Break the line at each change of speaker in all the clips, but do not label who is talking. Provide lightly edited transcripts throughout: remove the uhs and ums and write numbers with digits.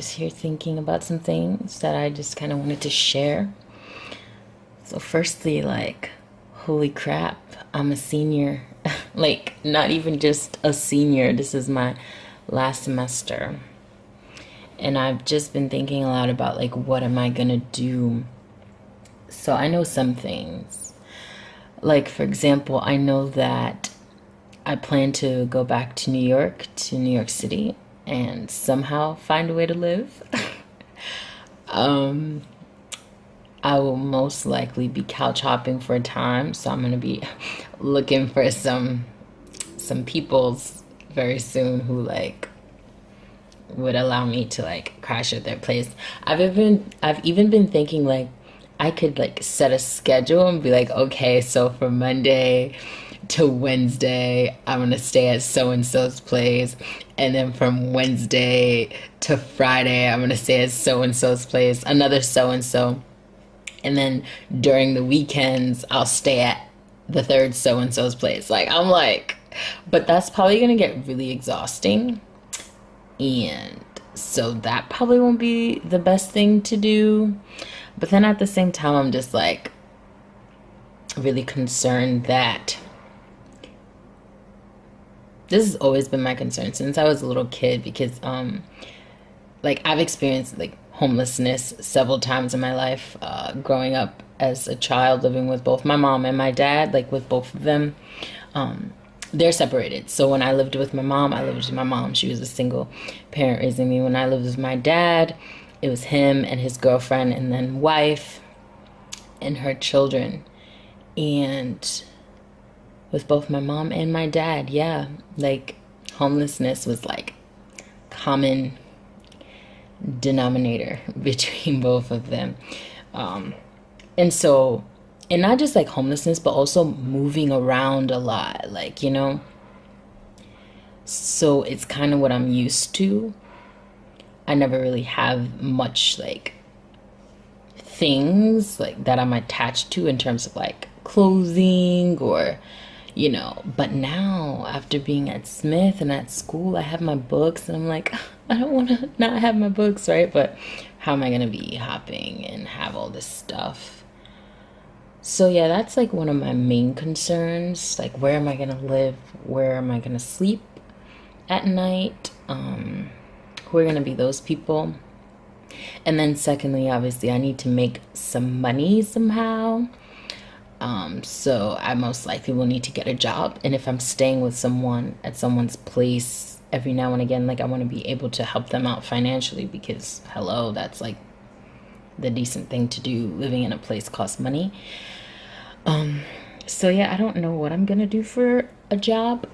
was here thinking about some things that I just kind of wanted to share. So, firstly, like, holy crap, I'm a senior. Like, not even just a senior, this is my last semester. And I've just been thinking a lot about, like, what am I gonna do? So, I know some things. Like, for example, I know that I plan to go back to New York City, and somehow find a way to live. I will most likely be couch hopping for a time, so I'm gonna be looking for some peoples very soon who like would allow me to like crash at their place. I've even been thinking like I could like set a schedule and be like, okay, so from Monday to Wednesday, I'm gonna stay at so and so's place, and then from Wednesday to Friday, I'm gonna stay at so and so's place, another so and then during the weekends, I'll stay at the third so and so's place. Like I'm like, but that's probably gonna get really exhausting, and so that probably won't be the best thing to do. But then at the same time, I'm just like really concerned that this has always been my concern since I was a little kid because like I've experienced like homelessness several times in my life, growing up as a child living with both my mom and my dad, like with both of them. They're separated. So when I lived with my mom, I lived with my mom. She was a single parent raising me. When I lived with my dad, it was him and his girlfriend and then wife and her children. And with both my mom and my dad, yeah, like homelessness was like common denominator between both of them. And so, and not just like homelessness, but also moving around a lot, like, you know, so it's kind of what I'm used to. I never really have much like things like that I'm attached to in terms of like clothing or you know. But now after being at Smith and at school, I have my books and I'm like, I don't want to not have my books, right? But how am I going to be hopping and have all this stuff? So yeah, that's like one of my main concerns, like where am I going to live? Where am I going to sleep at night? Who are going to be those people? And then secondly, obviously I need to make some money somehow. So I most likely will need to get a job. And if I'm staying with someone at someone's place every now and again, like I want to be able to help them out financially because hello, that's like the decent thing to do. Living in a place costs money. So yeah, I don't know what I'm gonna do for a job,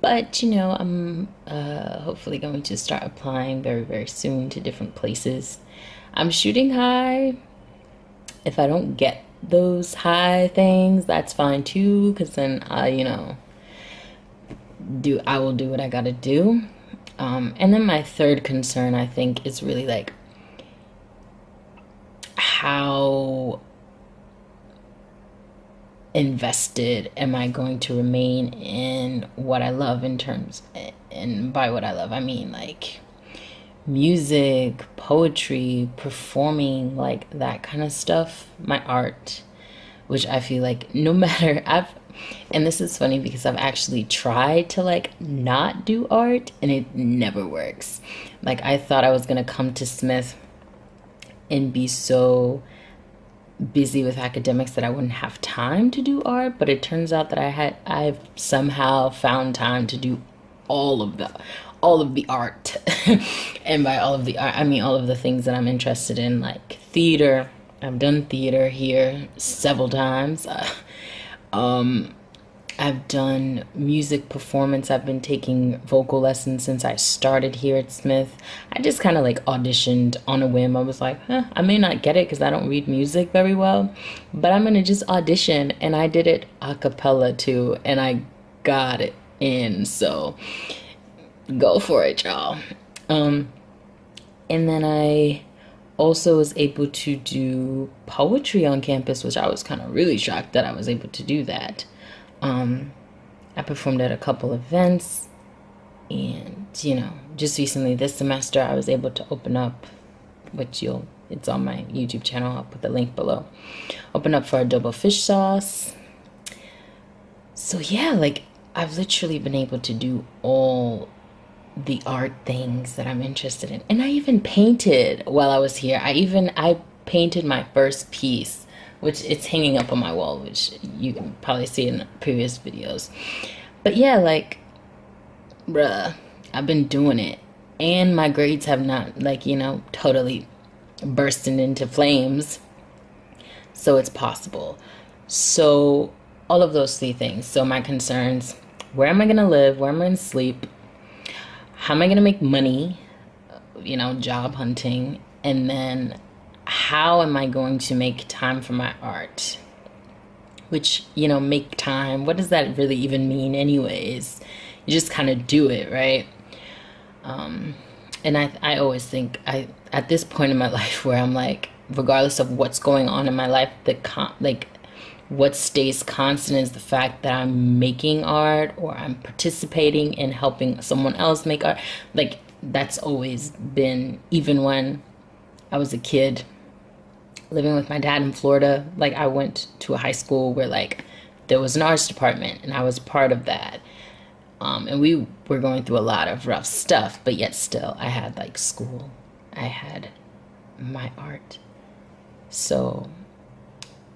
but you know, I'm hopefully going to start applying very, very soon to different places. I'm shooting high. If I don't get those high things, that's fine too, because then you know, I will do what I gotta do. And then my third concern, I think, is really like how invested am I going to remain in what I love in terms, and by what I love, I mean like music, poetry, performing, like that kind of stuff, my art, which I feel like no matter, and this is funny because I've actually tried to like not do art and it never works. Like I thought I was gonna come to Smith and be so busy with academics that I wouldn't have time to do art, but it turns out that I've somehow found time to do all of the art. And by all of the art, I mean all of the things that I'm interested in, like theater. I've done theater here several times. I've done music performance. I've been taking vocal lessons since I started here at Smith. I just kind of like auditioned on a whim. I was like, I may not get it because I don't read music very well, but I'm going to just audition. And I did it a cappella too, and I got it in. So go for it, y'all. And then I also was able to do poetry on campus, which I was kind of really shocked that I was able to do that. I performed at a couple events. And, just recently this semester I was able to open up, it's on my YouTube channel, I'll put the link below. Open up for adobo fish sauce. So yeah, like I've literally been able to do all the art things that I'm interested in. And I even painted while I was here. I painted my first piece, which it's hanging up on my wall, which you can probably see in previous videos. But yeah, like, bruh, I've been doing it. And my grades have not, like, totally bursting into flames. So it's possible. So all of those three things. So my concerns: where am I gonna live? Where am I gonna sleep? How am I gonna make money? Job hunting. And then how am I going to make time for my art? Which, make time, what does that really even mean anyways? You just kind of do it, right? And I always think, at this point in my life where I'm like, regardless of what's going on in my life, what stays constant is the fact that I'm making art, or I'm participating in helping someone else make art. Like, that's always been, even when I was a kid living with my dad in Florida. Like, I went to a high school where, like, there was an arts department, and I was part of that. And we were going through a lot of rough stuff, but yet still I had, like, school. I had my art. So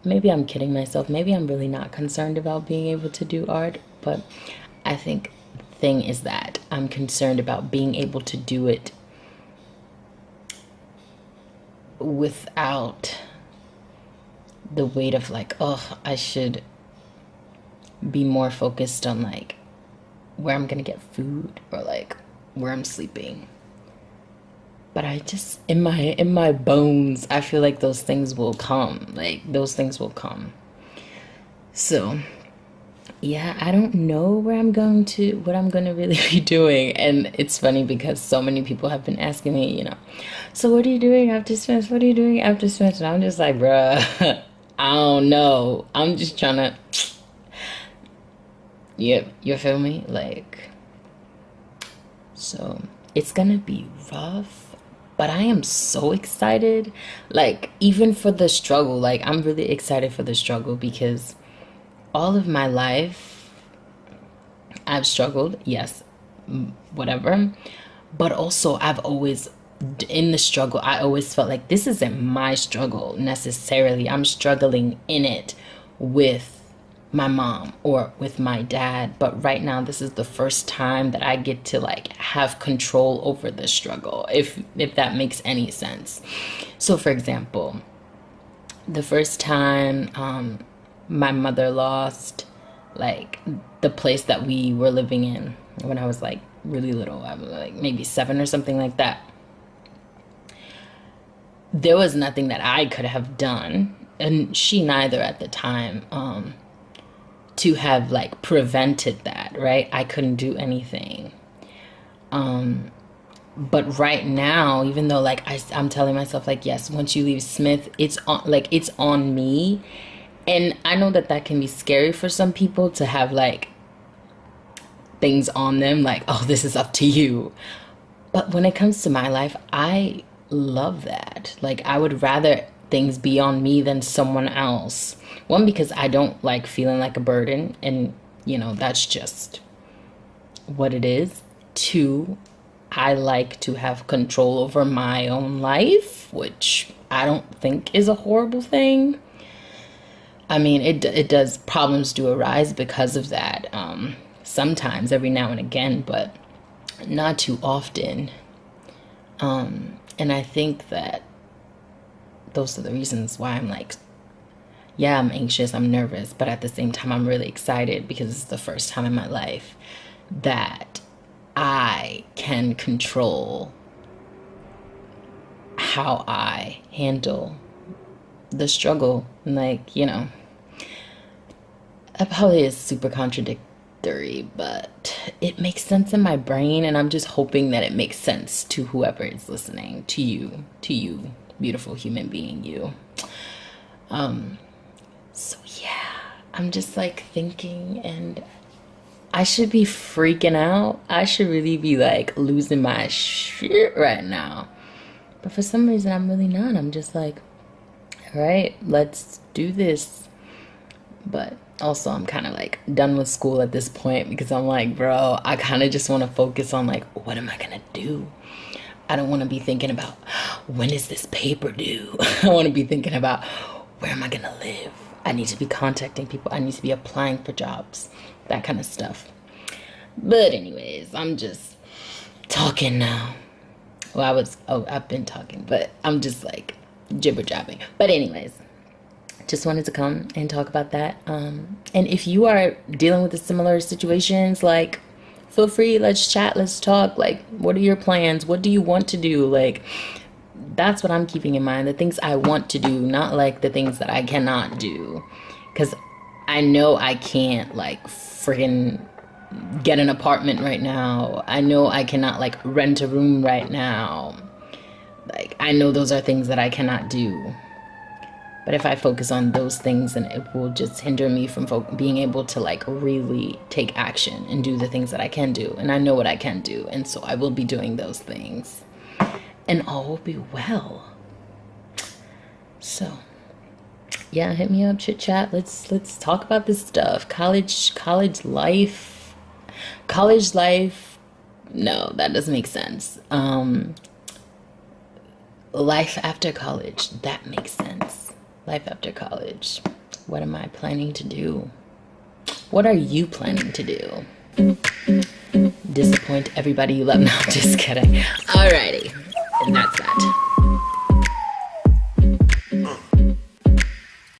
maybe I'm kidding myself. Maybe I'm really not concerned about being able to do art, but I think the thing is that I'm concerned about being able to do it without the weight of, like, oh, I should be more focused on, like, where I'm gonna get food, or like where I'm sleeping. But I just, in my bones, I feel like those things will come. Like, those things will come. So yeah, I don't know what I'm gonna really be doing. And it's funny because so many people have been asking me, so what are you doing after Smith? What are you doing after Smith? And I'm just like, bruh, I don't know. I'm just trying to, you feel me? Like, so it's gonna be rough, but I am so excited. Like, even for the struggle, like, I'm really excited for the struggle, because all of my life I've struggled, yes, whatever. But also, I've always, in the struggle, I always felt like this isn't my struggle necessarily. I'm struggling in it with my mom or with my dad. But right now, this is the first time that I get to, like, have control over the struggle, if that makes any sense. So, for example, the first time my mother lost, like, the place that we were living in when I was, like, really little, I was like maybe 7 or something like that. There was nothing that I could have done, and she neither at the time, to have, like, prevented that, right? I couldn't do anything. But right now, even though, like, I'm telling myself, like, yes, once you leave Smith, it's on me. And I know that that can be scary for some people, to have, like, things on them, like, oh, this is up to you. But when it comes to my life, I love that. Like, I would rather things be on me than someone else. One, because I don't like feeling like a burden, and, that's just what it is. Two, I like to have control over my own life, which I don't think is a horrible thing. I mean, it does, problems do arise because of that, sometimes, every now and again, but not too often. And I think that those are the reasons why I'm like, yeah, I'm anxious, I'm nervous, but at the same time, I'm really excited, because it's the first time in my life that I can control how I handle the struggle. Like, that probably is super contradictory, but it makes sense in my brain, and I'm just hoping that it makes sense to whoever is listening, to you, beautiful human being, you. So yeah, I'm just, like, thinking, and I should be freaking out. I should really be like losing my shit right now. But for some reason, I'm really not. I'm just like, all right, let's do this. But also, I'm kind of like done with school at this point because I'm like, bro, I kind of just want to focus on like, what am I going to do? I don't want to be thinking about when is this paper due? I want to be thinking about where am I going to live? I need to be contacting people. I need to be applying for jobs, that kind of stuff. But anyways, I'm just talking now. Well, I've been talking, but I'm just like jibber jabbing. But anyways, just wanted to come and talk about that. And if you are dealing with the similar situations, like, feel free, let's chat, let's talk. Like, what are your plans? What do you want to do? Like, that's what I'm keeping in mind. The things I want to do, not like the things that I cannot do. Because I know I can't, like, friggin' get an apartment right now. I know I cannot, like, rent a room right now. Like, I know those are things that I cannot do. But if I focus on those things, then it will just hinder me from being able to like really take action and do the things that I can do. And I know what I can do. And so I will be doing those things. And all will be well. So, yeah, hit me up, chit chat. Let's talk about this stuff. College life. College life. No, that doesn't make sense. Life after college. That makes sense. Life after college. What am I planning to do? What are you planning to do? Disappoint everybody you love? No, I'm just kidding. Alrighty. And that's that.